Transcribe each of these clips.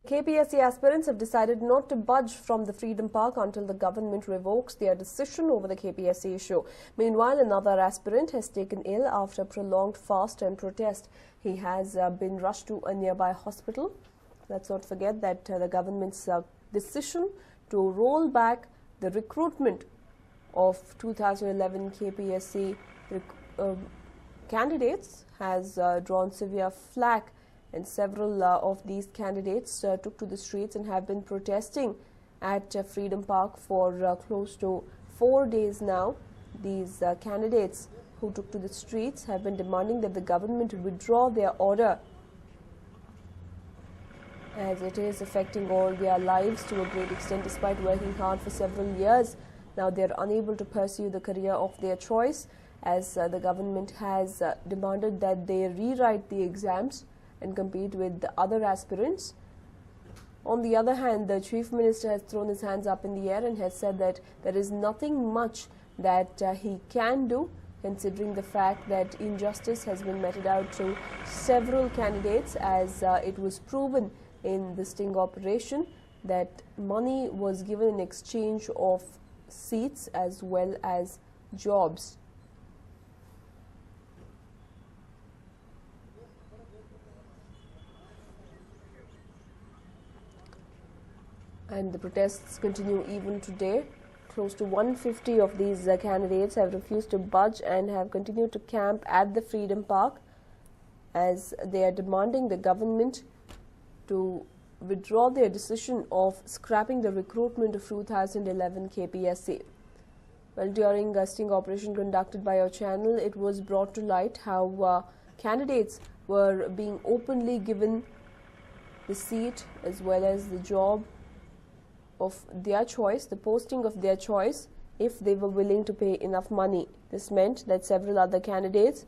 KPSC aspirants have decided not to budge from the Freedom Park until the government revokes their decision over the KPSC issue. Meanwhile, another aspirant has taken ill after prolonged fast and protest. He has been rushed to a nearby hospital. Let's not forget that the government's decision to roll back the recruitment of 2011 KPSC candidates has drawn severe flack. And several of these candidates took to the streets and have been protesting at Freedom Park for close to 4 days now. These candidates who took to the streets have been demanding that the government withdraw their order, as it is affecting all their lives to a great extent. Despite working hard for several years, now they are unable to pursue the career of their choice, as the government has demanded that they rewrite the exams and compete with the other aspirants. On the other hand, the Chief Minister has thrown his hands up in the air and has said that there is nothing much that he can do, considering the fact that injustice has been meted out to several candidates, as it was proven in the sting operation that money was given in exchange of seats as well as jobs. And the protests continue even today. Close to 150 of these candidates have refused to budge and have continued to camp at the Freedom Park, as they are demanding the government to withdraw their decision of scrapping the recruitment of 2011 KPSC. Well, during a sting operation conducted by our channel, it was brought to light how candidates were being openly given the seat as well as the job of their choice, the posting of their choice, if they were willing to pay enough money. This meant that several other candidates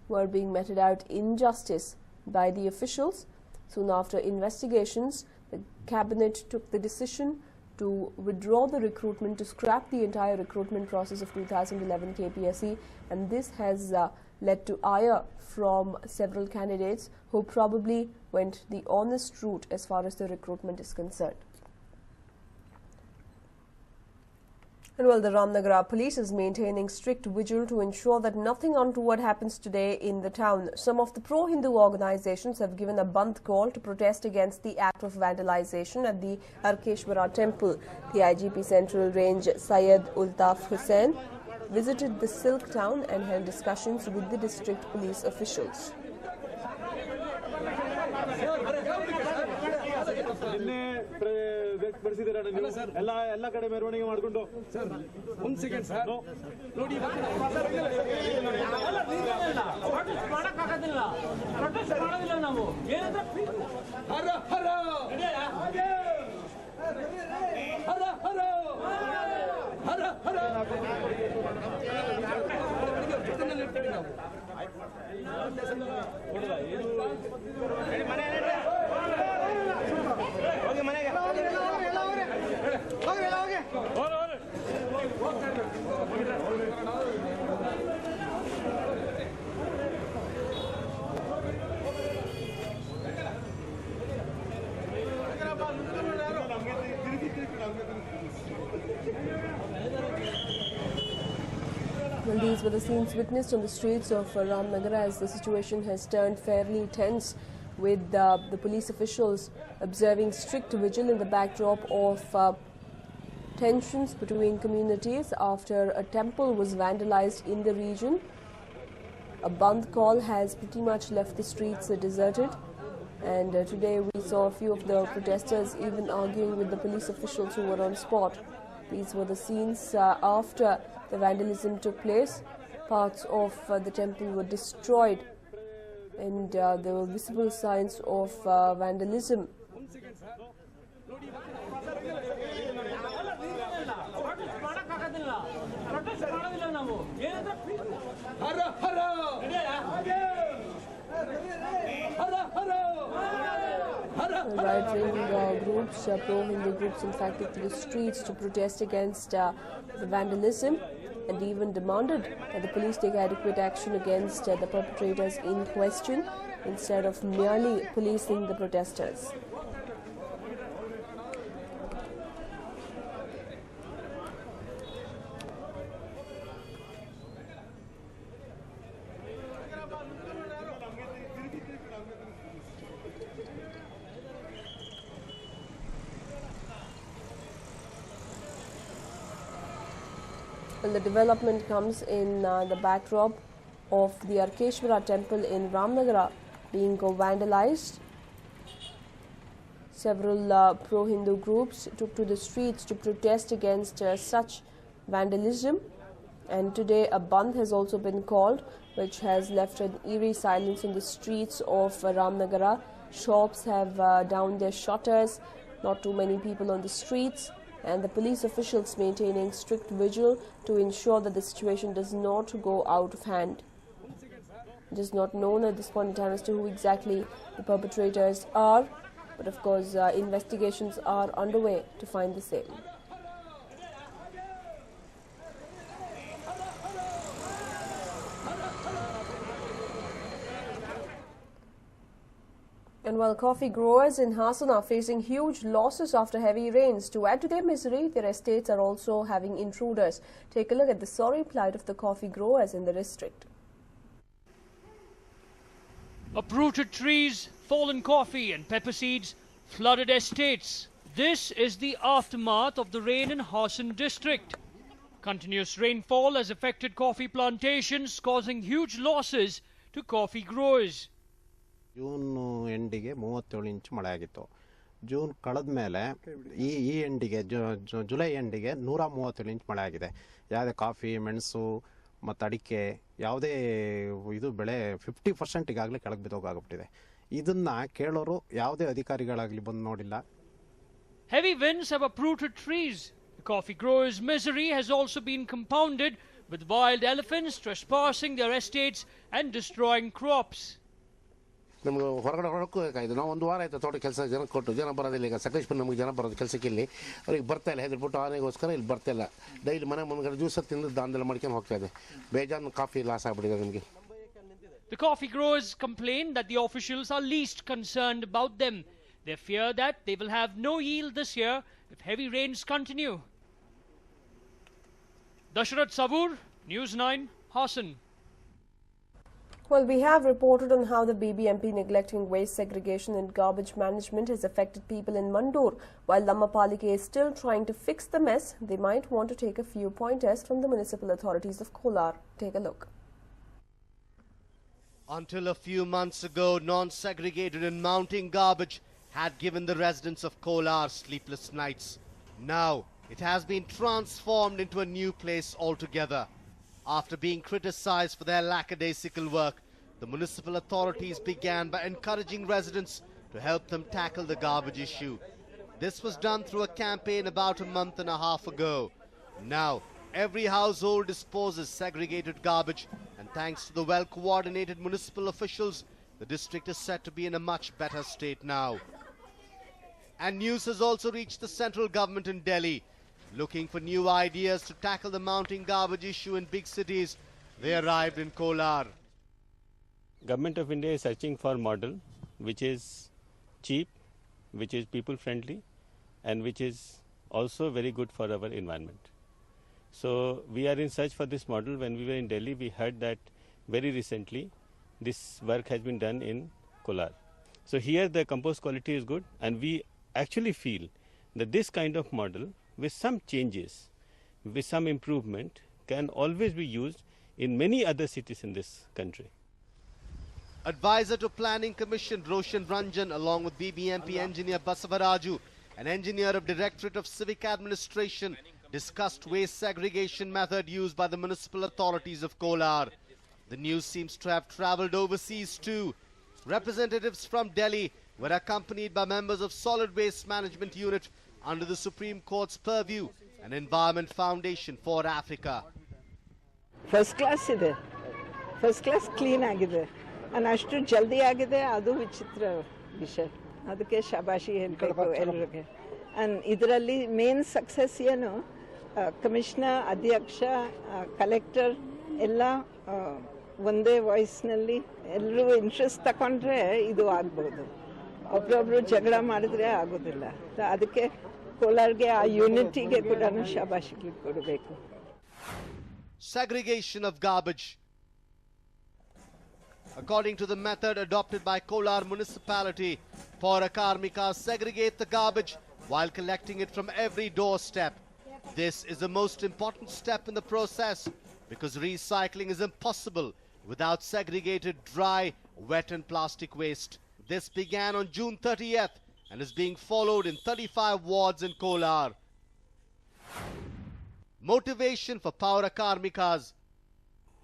were being meted out injustice by the officials. Soon after investigations, the cabinet took the decision to withdraw the recruitment, to scrap the entire recruitment process of 2011 KPSC, and this has led to ire from several candidates who probably went the honest route as far as the recruitment is concerned. And well, the Ramnagara police is maintaining strict vigil to ensure that nothing untoward happens today in the town. Some of the pro-Hindu organizations have given a bandh call to protest against the act of vandalization at the Arkeshwara temple. The IGP Central Range Syed Ultaf Hussain visited the Silk town and held discussions with the district police officials. Well, these were the scenes witnessed on the streets of Ramnagara, as the situation has turned fairly tense, with the police officials observing strict vigil in the backdrop of tensions between communities after a temple was vandalized in the region. A bandh call has pretty much left the streets deserted, and today we saw a few of the protesters even arguing with the police officials who were on spot. These were the scenes after the vandalism took place. Parts of the temple were destroyed, and there were visible signs of vandalism. Right-wing groups, pro-Hindu groups, in fact, took to the streets to protest against the vandalism, and even demanded that the police take adequate action against the perpetrators in question. instead of merely policing the protesters. Well, the development comes in the backdrop of the Arkeshwara temple in Ramnagara being vandalized. Several pro-Hindu groups took to the streets to protest against such vandalism, and today a bandh has also been called, which has left an eerie silence in the streets of Ramnagara. Shops have down their shutters, not too many people on the streets, and the police officials maintaining strict vigil to ensure that the situation does not go out of hand. It is not known at this point in time as to who exactly the perpetrators are, but of course investigations are underway to find the same. And while coffee growers in Hassan are facing huge losses after heavy rains, to add to their misery, their estates are also having intruders. Take a look at the sorry plight of the coffee growers in the district. Uprooted trees, fallen coffee and pepper seeds, flooded estates. This is the aftermath of the rain in Hassan district. Continuous rainfall has affected coffee plantations, causing huge losses to coffee growers. June ಎಂಡಿಗೆ 37 inch ಮಳೆ ಆಗಿತ್ತು. June ಕಳೆದ ಮೇಲೆ ಈ ಎಂಡಿಗೆ July ಎಂಡಿಗೆ 137 inch ಮಳೆ ಆಗಿದೆ. ಯಾವುದೇ coffee, ಮೆಣಸು ಮತ್ತು ಅಡಿಕೆ ಯಾವುದೇ ಇದು ಬೆಳೆ 50% ಈಗಾಗಲೇ ಕೆಳಗೆ ಬಿದ್ದೋಗಾಗ್ಬಿಟ್ಟಿದೆ. ಇದನ್ನ ಕೇಳೋರು ಯಾವುದೇ ಅಧಿಕಾರಿಗಳಾಗಲಿ ಬಂದು ನೋಡಿಲ್ಲ. Heavy winds have uprooted trees. The coffee growers' misery has also been compounded with wild elephants trespassing their estates and destroying crops. ನಮಗೆ ಹೊರಗಡೆ ಹೊರಕೋಬೇಕಾಯ್ತು. ನಾವು ಒಂದು ವಾರ ಆಯಿತು ತೋಟ ಕೆಲಸ ಜನ ಕೊಟ್ಟು, ಜನ ಬರೋದಿಲ್ಲ. ಈಗ ಸಕಲೇಶ್ಪುರ ನಮಗೆ ಜನ ಬರೋದು ಕೆಲಸಕ್ಕೆ ಇಲ್ಲಿ ಅವ್ರಿಗೆ ಬರ್ತಾ ಇಲ್ಲ, ಹೆದರ್ಬಿಟ್ಟು ಆನೆಗೋಸ್ಕರ ಇಲ್ಲಿ ಬರ್ತಾ ಇಲ್ಲ. ಡೈಲಿ ಮನೆ ಮುಂದ್ಗಡೆ ಜ್ಯೂಸ್ ತಿಂದು ದಾಂಧಲೆ ಮಾಡ್ಕೊಂಡು ಹೋಗ್ತಾ ಇದೆ. ಬೇಜಾನ್ ಕಾಫಿ ಲಾಸ್ ಆಗ್ಬಿಟ್ಟಿದೆ ನಮಗೆ. The coffee growers complain that the officials are least concerned about them. They fear that they will have no yield this year if heavy rains continue. Dashrath Sabur, News 9, Hassan. Well, we have reported on how the BBMP neglecting waste segregation and garbage management has affected people in Mandur. While Lammapalike is still trying to fix the mess, they might want to take a few pointers from the municipal authorities of Kolar. Take a look. Until a few months ago, non-segregated and mounting garbage had given the residents of Kolar sleepless nights. Now, it has been transformed into a new place altogether. After being criticized for their lackadaisical work, the municipal authorities began by encouraging residents to help them tackle the garbage issue. This was done through a campaign about a month and a half ago. Now, every household disposes segregated garbage, and thanks to the well-coordinated municipal officials, the district is said to be in a much better state now. And news has also reached the central government in Delhi. Looking for new ideas to tackle the mounting garbage issue in big cities, they arrived in Kolar. Government of India is searching for a model which is cheap, which is people friendly, and which is also very good for our environment. So we are in search for this model. When we were in Delhi, we heard that very recently this work has been done in Kolar. So here the compost quality is good, and we actually feel that this kind of model with some changes, with some improvement, can always be used in many other cities in this country. Advisor to Planning Commission Roshan Ranjan, along with BBMP engineer Basavaraju, an engineer of Directorate of Civic Administration, discussed waste segregation method used by the municipal authorities of Kolar. The news seems to have travelled overseas too. Representatives from Delhi were accompanied by members of Solid Waste Management Unit under the Supreme Court's purview, an Environment Foundation for Africa. First class ide, first class clean agide, and ashtu jaldi agide, adu vichitra vishay. Adukke shabashi helbeku elrige. And idralli main success ಏನು commissioner, adhyaksha, collector ಎಲ್ಲ ಒಂದೇ ವಾಯ್ಸ್ನಲ್ಲಿ ಎಲ್ಲರೂ interest ತಗೊಂಡ್ರೆ ಇದು ಆಗ್ಬೋದು. ಒಬ್ರೊಬ್ರು ಜಗಳ ಮಾಡಿದ್ರೆ ಆಗೋದಿಲ್ಲ. ಅದಕ್ಕೆ ಕೋಲಾರ್ಗೆ ಆ ಯೂನಿಟಿಗೆ ಕೂಡ ಶಾಬಾಷಿಗೆ ಕೊಡಬೇಕು. Segregation of garbage. According to the method adopted by Kolar municipality, Paura Karmikas segregate the garbage while collecting it from every doorstep. This is the most important step in the process because recycling is impossible without segregated dry, wet and plastic waste. This began on June 30th and is being followed in 35 wards in Kolar. Motivation for Paura Karmikas.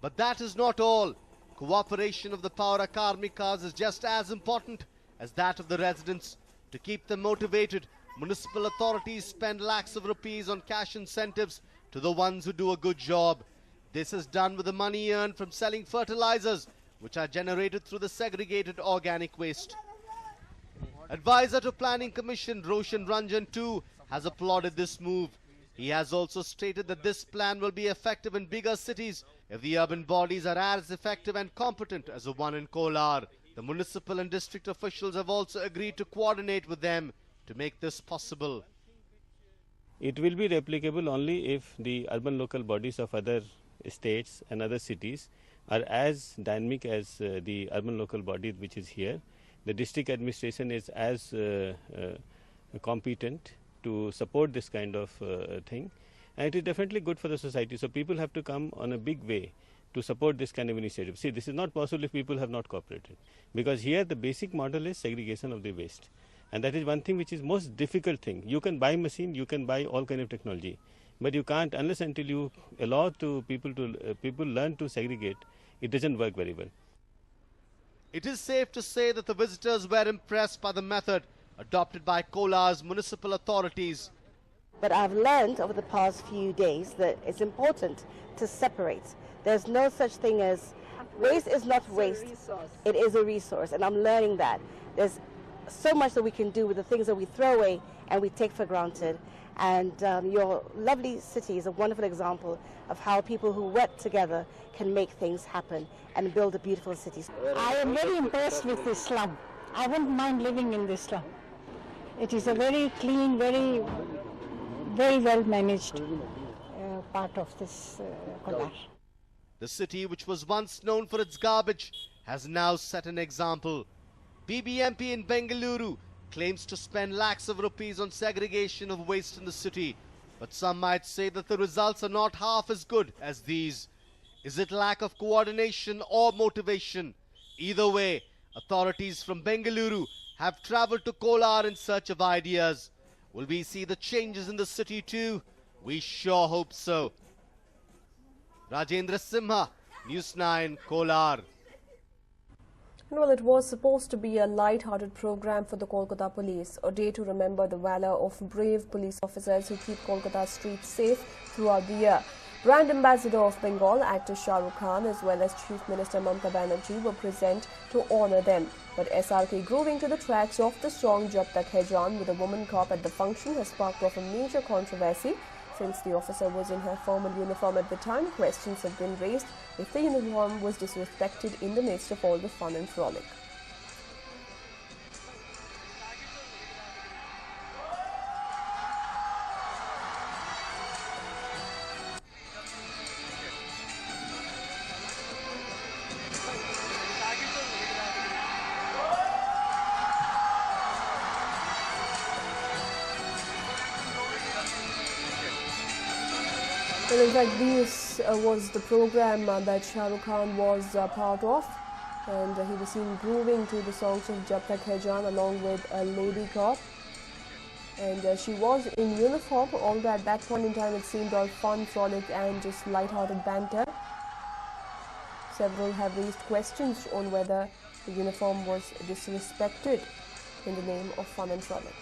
But that is not all. Cooperation of the Paura Karmikas is just as important as that of the residents. To keep them motivated, municipal authorities spend lakhs of rupees on cash incentives to the ones who do a good job. This is done with the money earned from selling fertilizers, which are generated through the segregated organic waste. Advisor to Planning Commission Roshan Ranjan too has applauded this move. He has also stated that this plan will be effective in bigger cities if the urban bodies are as effective and competent as the one in Kolar. The municipal and district officials have also agreed to coordinate with them to make this possible. It will be replicable only if the urban local bodies of other states and other cities are as dynamic as the urban local body which is here. The district administration is as competent to support this kind of thing, and it is definitely good for the society. So people have to come on a big way to support this kind of initiative. See, this is not possible if people have not cooperated, because here the basic model is segregation of the waste, and that is one thing which is most difficult thing. You can buy machine, you can buy all kind of technology, but you can't unless until you allow to people learn to segregate. It doesn't work very well. It is safe to say that the visitors were impressed by the method adopted by Kolar's municipal authorities. But I've learned over the past few days that it's important to separate. There's no such thing as waste is not waste. It is a resource, and I'm learning that. There's so much that we can do with the things that we throw away and we take for granted. And your lovely city is a wonderful example of how people who work together can make things happen and build a beautiful city. I am very impressed with this slum. I wouldn't mind living in this slum. It is a very clean, very well managed part of this Kolar. The city, which was once known for its garbage, has now set an example. BBMP in Bengaluru claims to spend lakhs of rupees on segregation of waste in the city, but some might say that the results are not half as good as these. Is it lack of coordination or motivation? Either way, authorities from Bengaluru have travelled to Kolar in search of ideas. Will we see the changes in the city too? We sure hope so. Rajendra Simha, News9, Kolar. Well, it was supposed to be a light-hearted program for the Kolkata police, a day to remember the valor of brave police officers who keep Kolkata streets safe throughout the year. Brand Ambassador of Bengal, actor Shah Rukh Khan, as well as Chief Minister Mamata Banerjee were present to honour them. But SRK grooving to the tracks of the song Jab Tak Hai Jaan with a woman cop at the function has sparked off a major controversy. Since the officer was in her formal uniform at the time, questions have been raised if the uniform was disrespected in the midst of all the fun and frolic. Well, in fact, this was the program that Shah Rukh Khan was part of, and he was seen grooving to the songs of Jab Tak Hai Jaan along with a lady cop. And she was in uniform, although at that point in time it seemed all fun, frolic and just light-hearted banter. Several have raised questions on whether the uniform was disrespected in the name of fun and frolic.